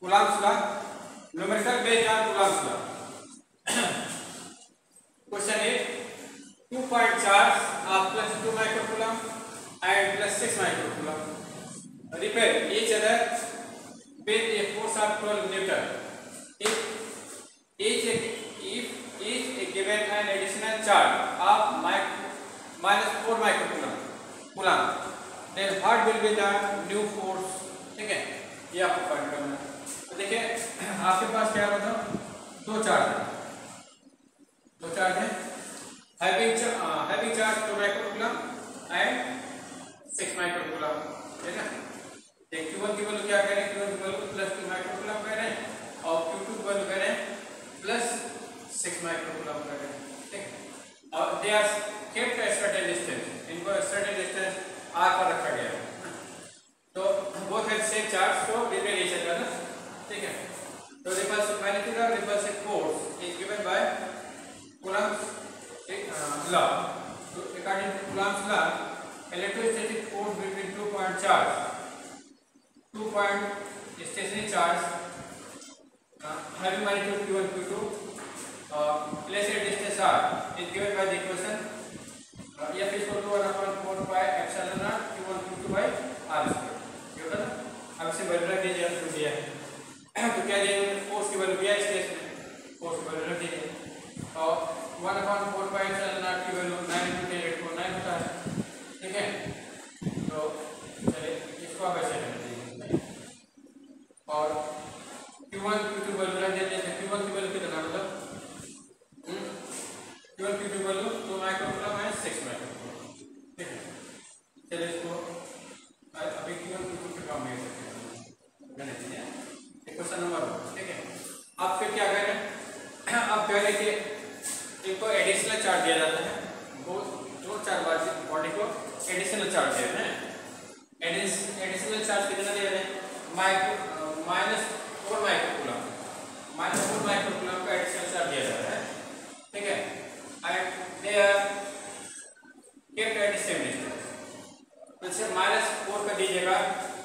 Coulomb's law, numerical based on Coulomb's law. Question 8, 2 point charge of plus 2 microcoulomb and plus 6 microcoulomb repel each other with a force of 12 Newton. If each is given an additional charge of minus 4 microcoulomb, then what will be the new force? ठीक है, ये आपको find करना है। तो देखिए आपके पास क्या होता है, दो चार्ज है having charge 2 microcoulomb and 6 microcoulomb, ठीक है। Q1 की वैल्यू क्या करें, Q1 की वैल्यू प्लस 2 माइक्रोकूलम करें और Q2 की वैल्यू करें प्लस 6 माइक्रोकूलम करें, ठीक है। और they are kept at certain distance, इनको सर्टेन डिस्टेंस r पर रखा गया है। तो बोथ हैव सेम चार्ज, तो रिपेल ईच अदर ना, ठीक है। तो रिपल्सिव मैग्नेटिक और repulsive force is given by Coulomb's law. So according to Coulomb's law, electrostatic force between 2 point charge, 2 point stationary charge having magnitude q1 q2 placed at distance r is given by the equation F is equal to 1/4 pi epsilon naught q1 q2 by r square, ये होगा ना। अब इसे value रख दीजिए, हमको दिया है तो क्या दिया, फोर्स की वैल्यू दिया है, इस केस में फोर्स की वैल्यू रख दीजिए और 1/4 pi epsilon naught की वैल्यू 9 × 10⁻⁹ होता है, ठीक है। तो चलिए इसको आप ऐसे रख दीजिए और Q1 Q2 वैल्यू रख देते हैं। Q1 की वैल्यू कितना, मतलब Q1 Q2 वैल्यू 2 माइक्रोकूलम है 6 माइक्रोकूलम, ठीक है। चलिए इसको अभी Q1 Q2 पे काम ले सकते हैं, क्वेश्चन नंबर 1, ठीक है। अब फिर क्या करें, अब पहले कि इनको एडिशनल चार्ज दिया जाता है, दो चार बॉडी को एडिशनल चार्ज दे रहे हैं। एडिशनल चार्ज कितना दे रहे हैं, माइनस 4 माइक्रोकूलम का एडिशनल चार्ज दिया जाता है, ठीक है। And they are kept at same distance. तो इसे -4 कर दीजिएगा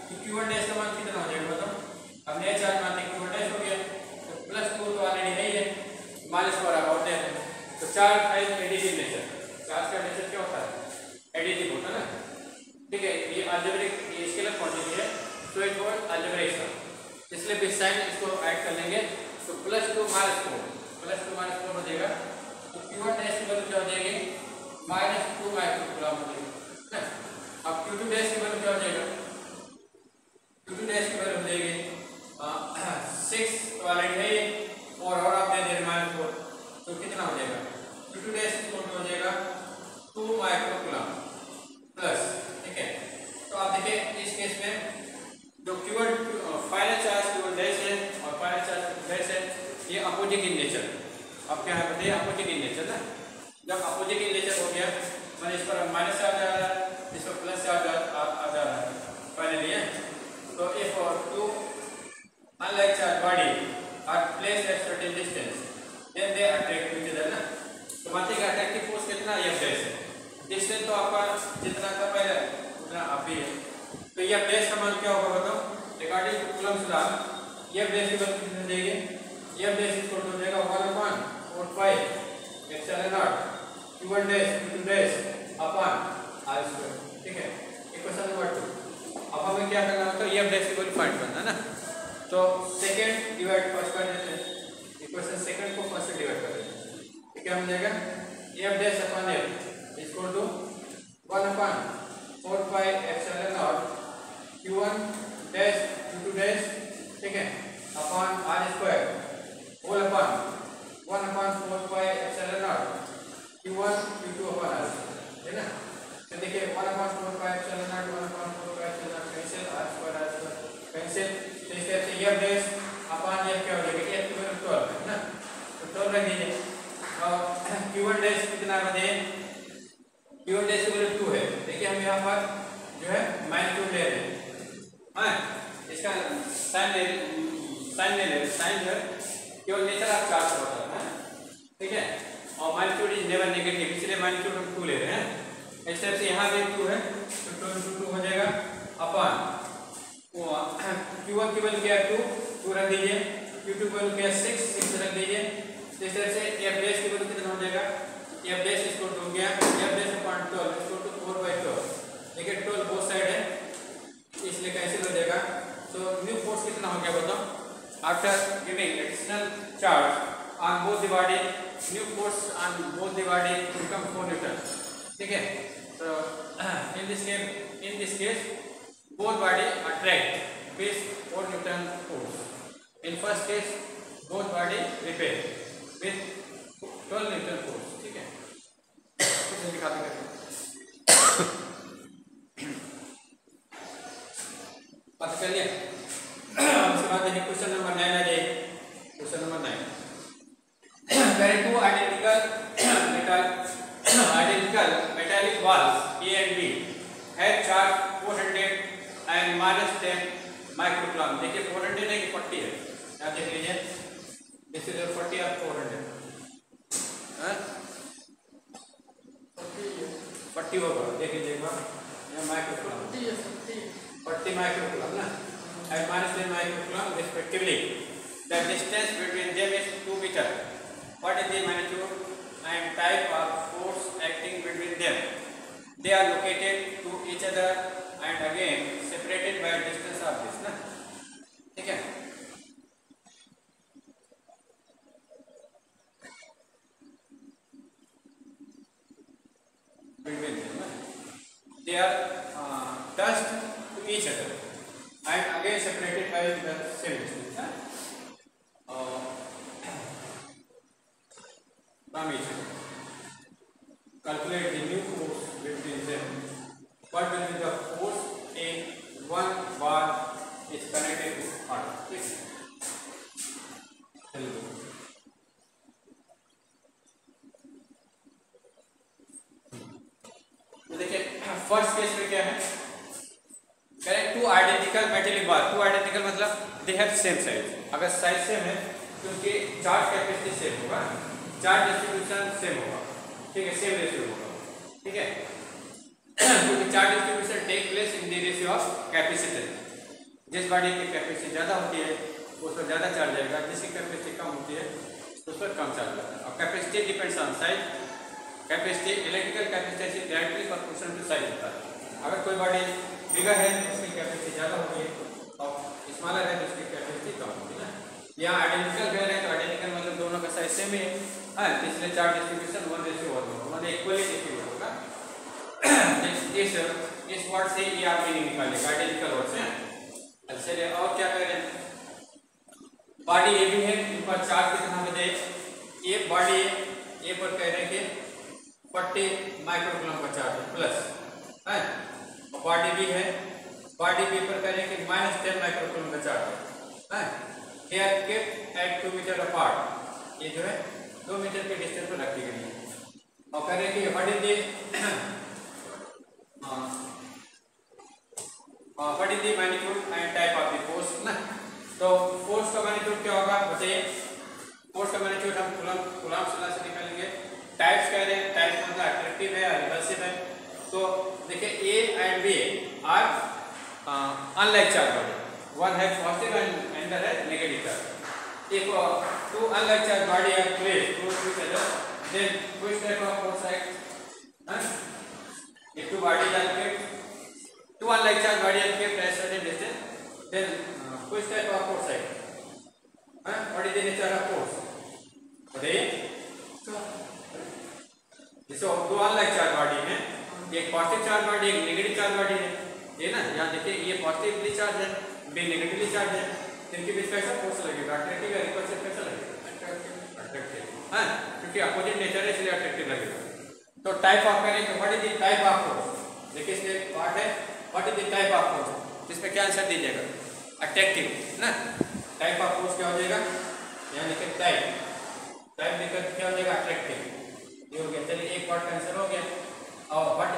तो Q1 डैश का मान कितना हो जाएगा, मतलब अब नया चार्ज मानते हैं Q1 डैश हो गया, तो प्लस 2 तो ऑलरेडी है ही है, -4 अब और दे रहे हैं। तो चार्ज है एडिटिव नेचर, चार्ज का नेचर क्या होता है, एडिटिव होता है ना, ठीक है। ये अलजेब्रिक स्केलर क्वांटिटी है, तो इट वॉज अलजेब्रिक सम, इसलिए भी साइन इसको ऐड कर लेंगे तो +2 - 4 हो जाएगा। तो Q1 डैश की वैल्यू क्या हो जाएगी, -2 माइक्रोकूलम हो जाएगी ना। अब Q2 डैश की वैल्यू क्या हो जाएगा, Q2 डैश की वैल्यू हो जाएगी 6 तो ऑलरेडी है ये, और आप दे दे -4 तो कितना हो जाएगा, Q2 डैश की वैल्यू हो जाएगा 2 माइक्रोकूलम प्लस, ठीक है। तो आप देखिए इस केस में जो Q1 final charge Q1 dash है और फाइनल चार्ज डैश है, ये अपोजिट इन नेचर, अब क्या है बताइए, अपोजिट इन नेचर ना। जब अपोजिट इन नेचर हो गया मैंने इस पर माइनस चार्ज आ रहा है, इस पर प्लस चार्ज आ जा रहा है फाइनली है। तो if two unlike charge body are placed at certain distance then they attract to each other ना। तो मानते हैं अट्रैक्टिव फोर्स कितना, F डैश है, डिस्टेंस तो आपका जितना था पहले उतना अब भी है। तो F डैश का मान क्या होगा बताओ, according to Coulomb's law F dash की वैल्यू कितनी हो जाएगी, F डैश इक्वल हो जाएगा 1/4 pi epsilon naught Q1 dash Q2 dash upon r square, ठीक है। Equation number 2। अब हमें क्या करना होता है, F डैश की वैल्यू फाइंड करना है ना। तो सेकंड डिवाइड फर्स्ट कर देते हैं, इक्वेशन सेकंड को फर्स्ट से डिवाइड कर देते हैं, तो क्या हो जाएगा, F dash upon F equal to 1/4 pi epsilon naught Q1 dash Q2 dash, ठीक है, upon r square whole upon 1/4 pi epsilon naught Q1 Q2 upon r, है ना। तो देखिए 1/4 pi epsilon naught 1/4 pi epsilon naught cancel, r square cancel. तो इस तरह से F डैश अपॉन F क्या हो जाएगा, F की वैल्यू 12 है ना, तो 12 रख दीजिए। और Q1 डैश कितना बने, Q1 डैश की वैल्यू 2 है। देखिए हम यहाँ पर जो है -2 ले रहे हैं, हाँ इसका साइन ले रहे, साइन जो है केवल नेचर ऑफ चार्ज होता है, ठीक है। और -2 इज नेवर नेगेटिव, इसलिए -2 हम 2 ले रहे हैं। इस तरह से यहाँ भी 2 है तो 2 × 2 हो जाएगा अपॉन Q1 की वैल्यू क्या है 2 रख दीजिए, Q2 की वैल्यू क्या है 6 रख दीजिए। इस तरह से F डैश की वैल्यू कितना हो जाएगा, F डैश इसको हो गया F डैश अपॉन 12 इसको टू 4/12, देखिए 12 बोथ साइड है इसलिए कैंसिल हो जाएगा। तो न्यू फोर्स कितना हो गया बताओ, after giving additional charge on both the body, new force on both the body become 4 Newton, ठीक है। तो in this case both body attract with 4 Newton force. In first case both body repel with 12 Newton force, ठीक है। कुछ दिखाते हैं पता कर लिया। उसके बाद देखिए क्वेश्चन नंबर 9 आ जाइए। Question number 9, two identical metallic balls A and B have charge 400 and -10 microcoulomb। देखिए 400 है कि 40 है, आप देख लीजिए दिस इज 40 और 400 40 होगा, देख लीजिए एक बार ये माइक्रोकूलम्ब 40 माइक्रोकूलम्ब ना and -10 microcoulomb respectively। The distance between them is 2 meter। What is the magnitude and type of force acting between them? They are located to each other and again separated by a distance of this ना, ठीक है। Between them they are touched to each other and again separated by the same distance ना, from each other। Calculate the new force between them। What will be the force in one bar is connected to other, ठीक है। तो देखिए first case में क्या है, correct two identical metallic bar. Two identical मतलब they have same size, अगर size same है तो उनकी चार्ज कैपेसिटी सेम होगा, चार्ज डिस्ट्रीब्यूशन सेम होगा, ठीक है, सेम रेशियो होगा, ठीक है। क्योंकि charge distribution take place in the ratio of capacitance. जिस बॉडी की कैपेसिटी ज़्यादा होती है उस पर ज़्यादा चार्ज आएगा, जिसकी कैपेसिटी कम होती है उस पर कम चार्ज आता है। और capacity depends on size. Capacity electrical capacity directly proportional to size होता है। अगर कोई बॉडी बिगर है तो उसकी कैपेसिटी ज़्यादा होगी और स्मॉलर है तो उसकी कैपेसिटी कम होगी ना। यहाँ आइडेंटिकल पेयर है तो आइडेंटिकल मतलब दोनों का साइज सेम है, हाँ, इसलिए चार्ज डिस्ट्रीब्यूशन 1:1 होगा, मतलब इक्वली डिस्ट्रीब्यूट होगा। इस वर्ड से ये आप मीनिंग निकालेगा आइडेंटिकल वर्ड से। चलिए और क्या करें, बॉडी ए भी है, इनका चार्ज कितना बजे, एक बॉडी ए पर कह रहे हैं कि 40 माइक्रोकूलम का चार्ज है प्लस है, बॉडी बी है, बॉडी बी पर कह रहे हैं कि -10 माइक्रोकूलम का चार्ज है। They are kept at 2 metre apart, ये जो है 2 मीटर के डिस्टेंस पर रखी गई है। और कह रहे हैं कि what is the magnitude and type of the force ना। तो फोर्स का मैग्नीट्यूड क्या होगा बताइए, फोर्स का मैग्नीट्यूड हम कूलम्ब से निकालेंगे। टाइप्स कह रहे हैं, टाइप्स मतलब अट्रैक्टिव है, रिपल्सिव है। तो देखिए A and B are unlike charge body, one है पॉजिटिव एंड अनदर है negative charge. if two unlike charged body are placed close to each other, then which type of force acts? If two bodies are kept, two unlike charged body are kept at certain distance, then which type of force acts? What is the nature of force? बताइए। जैसे दो unlike charge body है, एक positive charge body एक negative charge body है, ये ना, यहाँ देखिए ये पॉजिटिवली चार्ज है, बी नेगेटिवली चार्ज है, इनके बीच कैसा फोर्स लगेगा, अट्रैक्टिव या रिपल्सिव कैसा लगेगा, अट्रैक्टिव, हाँ, क्योंकि अपोजिट नेचर है इसलिए अट्रैक्टिव लगेगा। तो टाइप ऑफ करें तो what is the type of force, देखिए इसमें पार्ट है what is the type of force, इसमें क्या आंसर दीजिएगा, अट्रैक्टिव ना। टाइप ऑफ फोर्स क्या हो जाएगा, यहाँ लिखे टाइप, टाइप लिखकर क्या हो जाएगा अट्रैक्टिव, ये हो गया। चलिए एक पार्ट का आंसर हो गया। और बट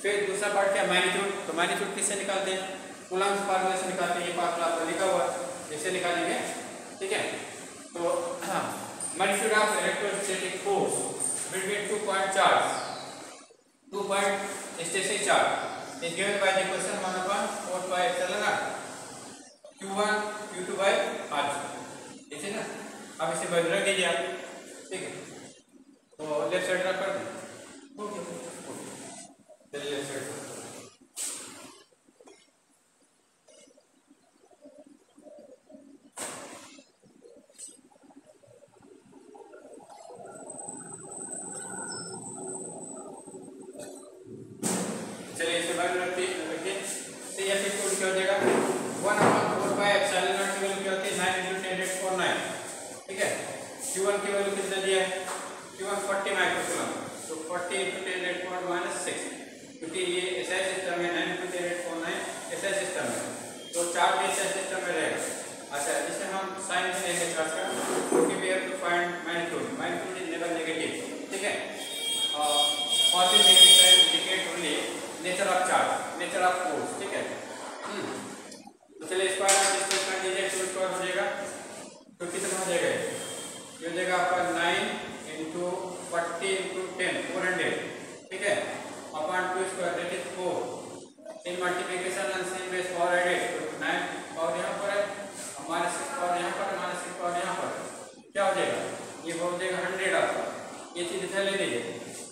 फिर दूसरा पार्ट क्या, मैग्नीट्यूड। तो मैग्नीट्यूड किससे निकालते हैं, कूलम्ब फार्मूला से निकालते हैं, ये फार्मूला आपको लिखा हुआ है, इसे निकालेंगे, ठीक है। तो magnitude of electrostatic force between 2 point charge, 2 point stationary charge is given by the equation 1/4 pi epsilon naught. Q1 Q2 by R2, ठीक है ना। अब इसे वैल्यू रख दीजिए आप, ठीक है। तो लेफ्ट साइड रख कर दें, ओके चलिए लेफ्ट साइड। चलिए इसे वैल्यू रखिए, तो ये फिर क्या हो जाएगा 1/4 की वैल्यू क्या होती है 9 × 10⁻⁹, ठीक है। Q1 की वैल्यू कितना दिया है, Q1 40 माइक्रोकूलम, तो 40 × 10⁻⁶, क्योंकि ये एसआई सिस्टम है, 9 × 10⁻⁹ एसआई सिस्टम है, तो चार्ज एसआई सिस्टम में रहेगा। अच्छा, इसमें हम साइन में लेंगे चार्ज का, क्योंकि we have to find magnitude is never negative, ठीक है। Positive indicate only nature of charge, nature of force, ठीक है। तो चलिए स्क्वायर आप डिस्प्लेसमेंट दीजिए, तो स्क्वायर हो जाएगा, तो कितना हो जाएगा, ये हो जाएगा आपका 9 × 40 × 10 400, ठीक है, upon 2 square that is 4 in multiplication and same base power added, तो 9 पावर यहाँ पर है, -6 पावर यहाँ पर, -6 पावर यहाँ पर, क्या हो जाएगा, ये हो जाएगा 100 आपका, ये चीज इधर ले लीजिए,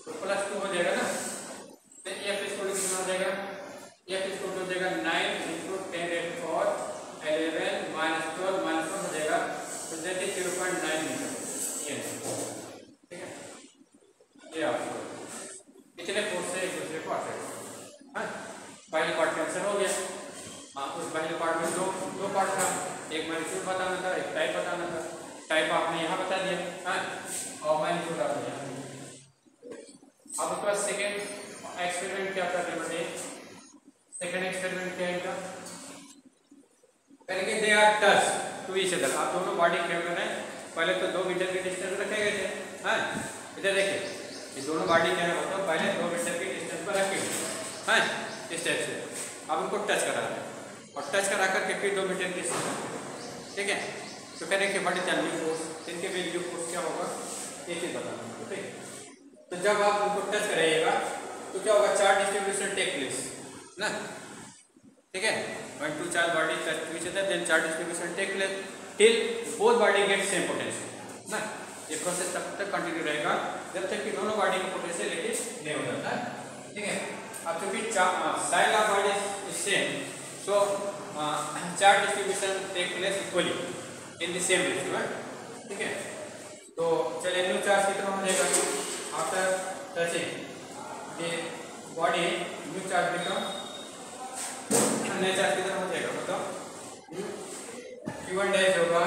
तो +2 हो जाएगा ना। तो f इसको कितना हो जाएगा, f इसको हो जाएगा 9 × 10⁻⁴ 11 - 12 - 1 हो जाएगा, तो दैट इज 0.9 मीटर, ये ठीक है। ये आपको इतने फोर्स से एक दूसरे को अट्रैक्ट, हाँ पहले पार्ट कैंसिल हो गया। हाँ, उस पहले पार्ट में दो पार्ट था, एक मैग्नीट्यूड बताना था, एक टाइप बताना था, टाइप आपने यहाँ बता दिया, हाँ, और मैग्नीट्यूड आपने यहाँ। अब उसके बाद सेकेंड एक्सपेरिमेंट क्या करते बताइए, सेकेंड एक्सपेरिमेंट क्या है इनका, करेंगे they are touch to each other, आप दोनों बॉडी कैमरे हैं, पहले तो 2 मीटर के डिस्टेंस रखे गए थे, हाँ इधर देखिए, ये दोनों बॉडी क्या है मतलब पहले 2 मीटर के डिस्टेंस पर रखे हुए, हाँ इस टाइप से, अब उनको टच करा रहे हैं, और टच करा करके फिर 2 मीटर के डिस्टेंस, ठीक है। तो करेंगे बड़ी चैनल फोर्स, इनके वैल्यू फोर्स क्या होगा, ये चीज बताना, ठीक है। तो जब आप उनको टच करिएगा तो क्या होगा, चार्ज डिस्ट्रीब्यूशन टेक प्लेस ना, ठीक है। 1 2 charge body touch to each other, then charge distribution take place till both body get same potential ना। ये प्रोसेस तब तक कंटिन्यू रहेगा जब तक कि दोनों बॉडी का पोटेंशियल रिलीज नहीं हो जाता है, ठीक है। अब चूंकि size of body is same, so charge distribution take place equally in the same ratio, ठीक है। तो चलिए न्यू चार्ज कितना हो जाएगा, after touching the body new charge become, नया चार्ज कितना हो जाएगा मतलब Q1 डैश होगा,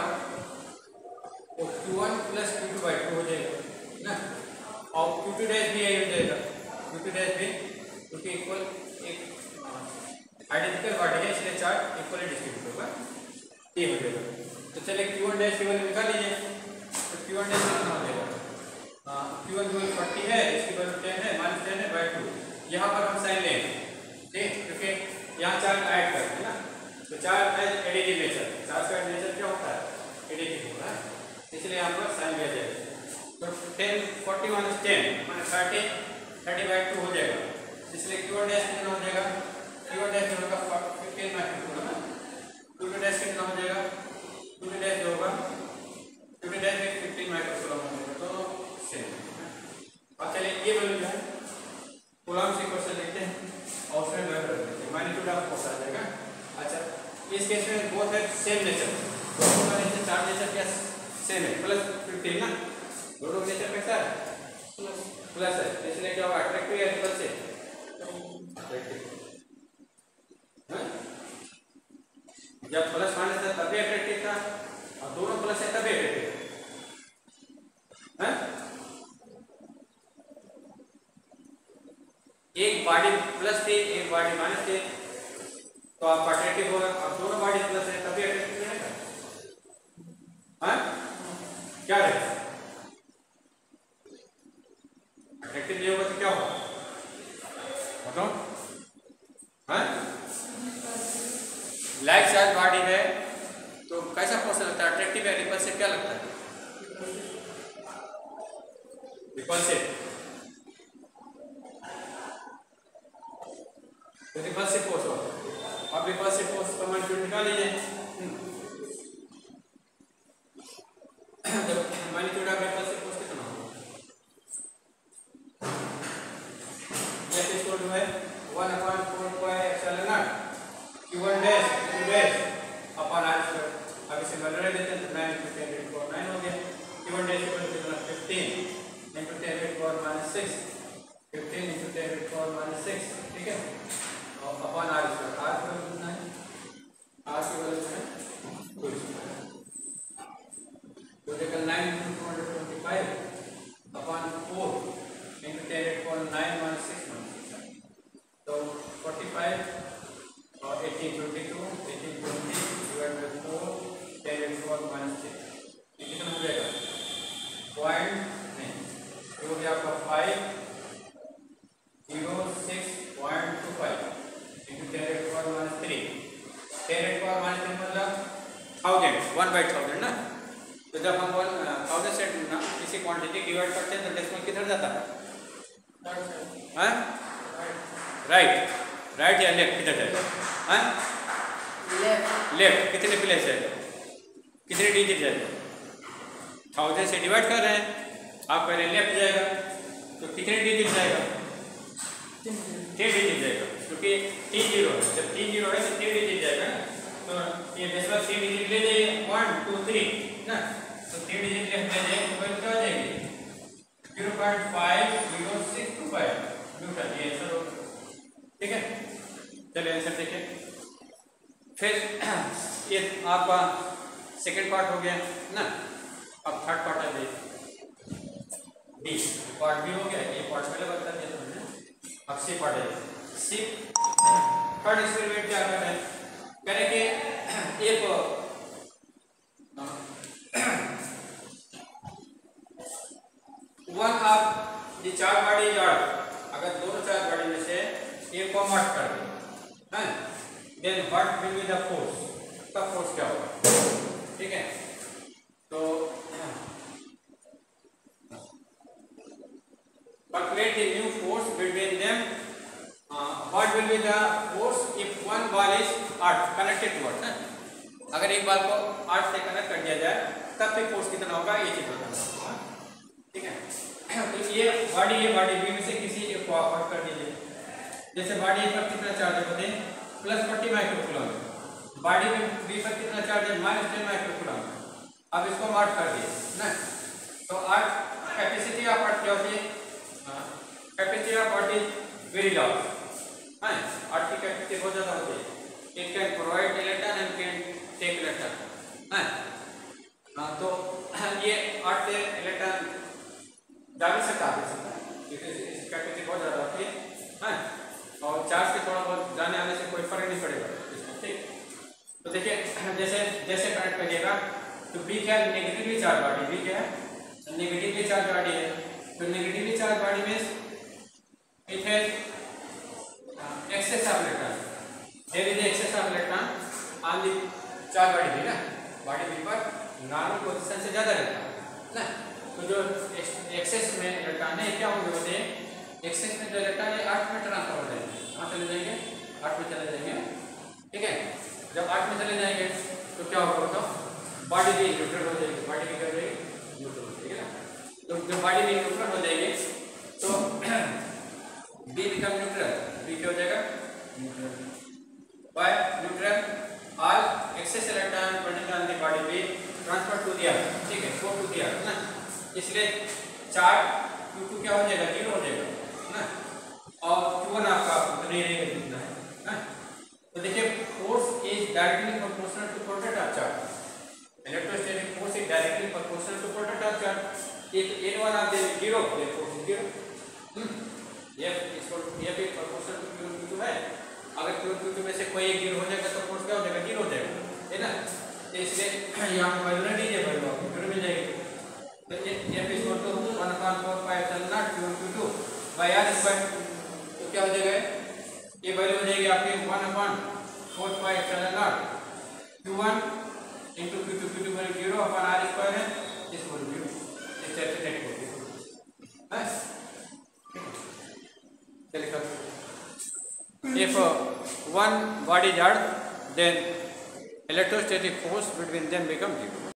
तो Q1 + Q2/2 हो जाएगा ना, और Q2 डैश भी यही हो जाएगा, Q2 डैश भी क्योंकि इक्वल एक आइडेंटिकल बॉडी है, इसलिए चार्ज इक्वली डिस्ट्रीब्यूट होगा, ये हो जाएगा। तो चलिए Q1 डैश की वैल्यू निकाल लीजिए, तो Q1 डैश कितना हो जाएगा, Q1 जो 40 है, इसकी वैल्यू 10 है, -10 है / 2, यहाँ पर हम साइन लेंगे, ठीक, क्योंकि यहाँ चार्ज ऐड करते हैं ना, तो charge as additive nature, charge का नेचर क्या होता है, एडिटिव होता है, इसलिए यहाँ पर साइन लिया जाएगा। तो 10 40 - 10 माने 30 / 2 हो जाएगा, इसलिए Q1 डैश कितना हो जाएगा, Q1 डैश होगा 15 माइक्रोकूलम, Q2 डैश कितना हो जाएगा, Q2 डैश होगा, Q2 डैश 15 माइक्रोकूलम हो जाएगा, तो सेम। अब चलिए ये वैल्यू है कूलम्ब से क्वेश्चन लिखते हैं और उसमें वैल्यू रख देते हैं, मैग्नीट्यूड ऑफ फोर्स आ जाएगा। अच्छा, इस केस में बोथ है सेम नेचर, दोनों का नेचर चार्ज नेचर क्या सेम है, +15 ना, दोनों का नेचर कैसा है प्लस है, इसलिए क्या होगा अट्रैक्टिव या रिपल से अट्रैक्टिव, जब प्लस माइनस था तभी अट्रैक्टिव था, और दोनों प्लस है तभी अट्रैक्टिव है। एक बॉडी प्लस थी, एक बॉडी माइनस थी, तो आप अट्रैक्टिव होगा, अब दोनों बॉडी प्लस है तभी अट्रैक्टिव रहेगा, हाँ क्या रहेगा, अट्रैक्टिव नहीं होगा तो क्या होगा बताओ, हाँ लाइक चार्ज बॉडी है तो कैसा फोर्स लगता है, अट्रैक्टिव या रिपल्सिव, क्या लगता है रिपल्सिव, तो रिपल्सिव फोर्स होगा। अब रिपल्सिव फोर्स का मैग्नीट्यूड निकाल लीजिए, 1/1000 ना। तो जब हम 1000 से किसी क्वांटिटी डिवाइड करते हैं तो डेसिमल किधर जाता है? हाँ, राइट या लेफ्ट, किधर जाएगा? हाँ, लेफ्ट। कितने प्लेस है, कितने डिजिट जाएगा? 1000 से डिवाइड कर रहे हैं, आप कह रहे हैं लेफ्ट जाएगा, तो कितने डिजिट जाएगा? 3 डिजिट जाएगा, क्योंकि 3 जीरो है। जब 3 जीरो है तो 3 डिजिट जाएगा ना। तो ये डेसिमल 3 डिजिट ले जाइए, 1 2 3 ना। तो 3 डिजिट लेफ्ट ले जाइए तो क्या हो जाएगी? 0.5065 न्यूटन, ये आंसर होगा। ठीक है, चलिए आंसर देखिए। फिर ये आपका सेकंड पार्ट हो गया ना। अब थर्ड पार्ट है डी, पार्ट बी हो गया। ये पार्ट पहले बता दिया था मैंने। अब सी पार्ट है। सी थर्ड एक्सपेरिमेंट क्या कर रहे हैं? कह रहे कि एक वन ऑफ द चार बॉडी यार्ड, अगर दोनों चार बॉडी में से एक को मर्ज कर दे, then what will be the force? का फोर्स क्या होगा? ठीक है, तो calculate the new force between them. What will be the force if one ball is earth connected to earth? अगर एक बॉल को अर्थ से कनेक्ट कर दिया जाए तब फिर फोर्स कितना होगा, ये चीज बताना होगा। ठीक है, तो ये बॉडी बी में से किसी एक को आप कर दीजिए। जैसे बॉडी ए पर कितना चार्ज है बताइए? +40 माइक्रोकूलम। बॉडी में बी पर कितना चार्ज है? -10 माइक्रोकूलम। अब इसको मार्क कर दिए ना, तो अर्थ कैपेसिटी ऑफ अर्थ क्या होती है? Capacity of earth is very large. Earth की कैपेसिटी बहुत ज्यादा होती है। It can provide electron and can take electron. तो ये अर्थ से इलेक्ट्रॉन जा भी सकता है, क्योंकि इसकी कैपेसिटी बहुत ज्यादा होती है। और चार्ज के थोड़ा बहुत जाने आने से कोई फर्क नहीं पड़ेगा इसमें। ठीक, तो देखिए जैसे जैसे कनेक्ट करिएगा तो बी क्या है? Negatively charge body. बी क्या है? नेगेटिवली चार्ज बॉडी है। तो नेगेटिवली चार्ज बॉडी में it has excess of electron. There is excess of electron on the charge body B ना। बॉडी बी पर नॉर्मल पोजीशन से ज्यादा रहता है ना। तो जो एक्सेस में इलेक्ट्रॉन है क्या होंगे बोलते हैं? एक्सेस में जो इलेक्ट्रॉन है अर्थ में ट्रांसफर हो जाएंगे। कहाँ चले जाएंगे? अर्थ में चले जाएंगे। ठीक है, जब अर्थ में चले जाएंगे तो क्या होगा बताओ? बॉडी भी न्यूट्रल हो जाएगी। बॉडी भी कर जाएगी न्यूट्रल हो जाएगी ना। तो जब बॉडी भी न्यूट्रल हो जाएगी तो बी बिकम न्यूट्रल। बी क्या हो जाएगा? Neutral. By neutral all excess electron present on the body B transfer to the earth. ठीक है, गो टू द अर्थ ना। इसलिए चार्ज Q2 क्या हो जाएगा? 0 हो जाएगा ना। और Q1 आपका नहीं रहेगा जितना है ना। तो देखिए force is directly proportional to product of charge. Electrostatic force is directly proportional to product of charge. If N1 of the 0 force is 0। ये भी प्रोपोर्शनल टू Q2 है। अगर Q2 में से कोई एक 0 हो जाएगा तो फोर्स क्या हो जाएगा? 0 हो जाएगा, है ना। तो इसलिए यहाँ पर वैल्यू नहीं दीजिए, वैल्यू आपको 0 मिल जाएगी। तो F is equal to 1/4πε0 Q2 by R square. तो क्या हो जाएगा? ये वैल्यू हो जाएगी आपकी 1/4πε0 Q1 into Q2। Q2 value 0/R square है, इस वैल्यू 0। इस टाइप से नेट होगी। चलिए कर, if one body is earth then electrostatic force between them become 0।